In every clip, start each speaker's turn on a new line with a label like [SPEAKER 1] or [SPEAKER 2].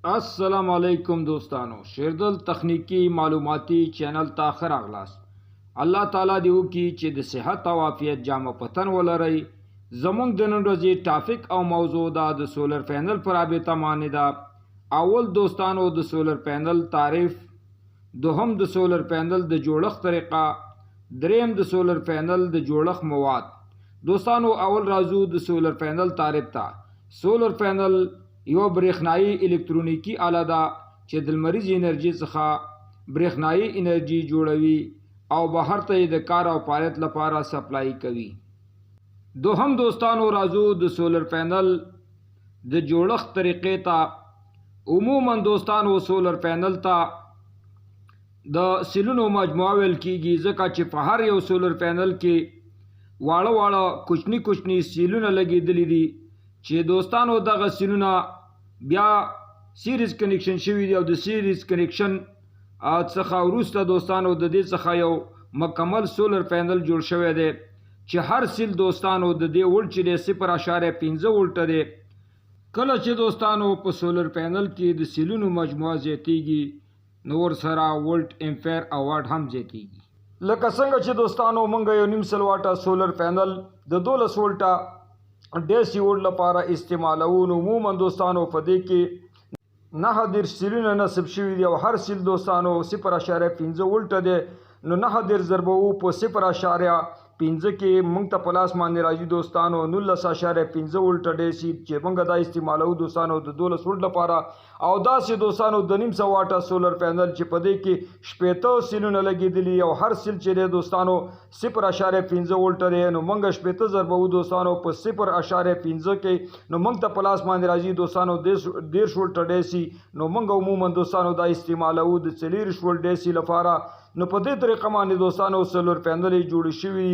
[SPEAKER 1] अस्सलाम वालेकुम दोस्तानो, शेरदल तकनीकी मालूमाती चैनल ता ख़ैर अगलास। अल्लाह ताला दे वकړي چې د صحت او عافیت جامه پتن ولرئ. زمونږ د نن ورځې ټاپک او موضوع دا د سولر پینل پر رابطه باندې ده. اول دوستانو د سولر پینل تعریف، دوهم د سولر پینل د جوړښت طریقه، دریم د سولر پینل د جوړښت مواد. دوستانو اول راځو د سولر پینل تعریف ته. سولر پینل یو برېښنایي الکترونیکی آله ده چې د لمریزې انرژي څخه برېښنایي انرژي جوړوي او بهر ته د کار او فعالیت لپاره سپلای کوي. دوهم دوستانو راځو د سولر پینل د جوړښت طریقې ته. عموما دوستانو سولر پینل ته د سیلونو مجموعه ویل کیږي، ځکه چې په هر یو سولر پینل کې واړه کوچني سیلونه لګېدلي دي چې دوستانو دغه سیلونه بیا سیریز کنیکشن شوي دي او د سیریز کنیکشن څخه وروسته دوستانو د دې څخه یو مکمل سولر پینل جوړ شوی دی چې هر سیل دوستانو د دې ولټ چې دی 0.5 ولټه دی. کله چې دوستانو په سولر پینل کې د سیلونو مجموعه زیاتیږي نو ورسره ولټ امپیر او واټ هم زیاتیږي. لکه څنګه چې دوستانو مونږ یو 0.5 واټه سولر پینل د 12 ولټه ډیسی وولټ لپاره استعمالوو. عموما دوستانو په دې کې 9 سیلونه نصب شوي دي او هر سیل دوستانو 0.5 ولټه دی. نو 9 ضربوو په 0.5 کې موږ ته په لاس باندې راځي دوستانو 19.5 ولټه ډیسی چې موږ دا استعمالوو دوستانو د 12 ولټ لپاره. او داسې دوستانو د 0.5 واټه سولر پینل چې په دې کې 18 سیلونه لګېدلي او هر سیل چې دی دوستانو 0.5 ولټه دی. نو موږ 18 ضربوو دوستانو په 0.5 کې نو موږ ته په لاس باندې راځي دوستانو 13 ولټه ډیسی. نو موږ عموما دوستانو دا استعمالوو د 40 ولټ ډیسی لپاره. نو په دې طریقه باندې دوستانو سولر پینل جوړ شوي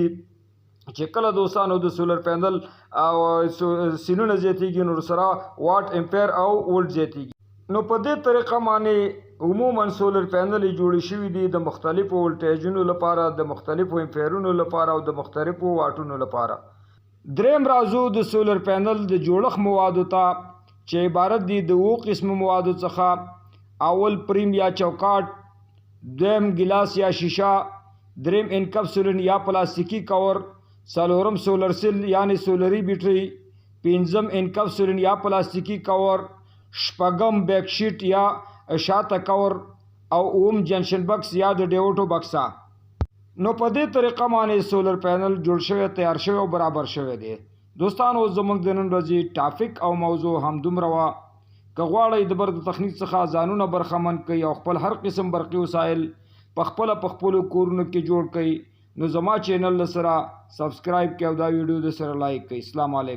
[SPEAKER 1] چې کله دوستانو د سولر پینل او سیلونه زیاتیږي نو سره واټ امپیر او ولټ زیاتیږي. نو په دې طریقه باندې عموما سولر پینل جوړ شوي دي د مختلفو ولټیجونو لپاره، د مختلفو امپیرونو لپاره او د مختلفو واټونو لپاره. دریم راځو د سولر پینل د جوړښت موادو ته چې عبارت دي د 2 قسمو موادو څخه. اول پریم یا چوکاټ، دویم ګلاس یا شیشه، دریم انکپسولن یا پلاستیکی کور، څلورم سولر سیل یعنی سولري بیټري، پنځم انکپسولن یا پلاستیکی کور، شپږم بیک شیټ یا شاته کور او اوم جنشن بکس یا د ډیوټو بکسا. نو په دې طریقه باندې سولر پینل جوړ شوی، تیار شوی او برابر شوی دی. دوستانو زموږ د نن ورځې ټاپک او موضوع هم دومره وه. که غواړئ د برق د تخنیک څخه ځانونه برخمن کړئ او خپل هر قسم برقي وسایل په خپلو کورونو کې جوړ کړئ نو زما چینل سره سبسکرایب کړئ او دا ویډیو د سره لایک کړئ. السلام علیکم.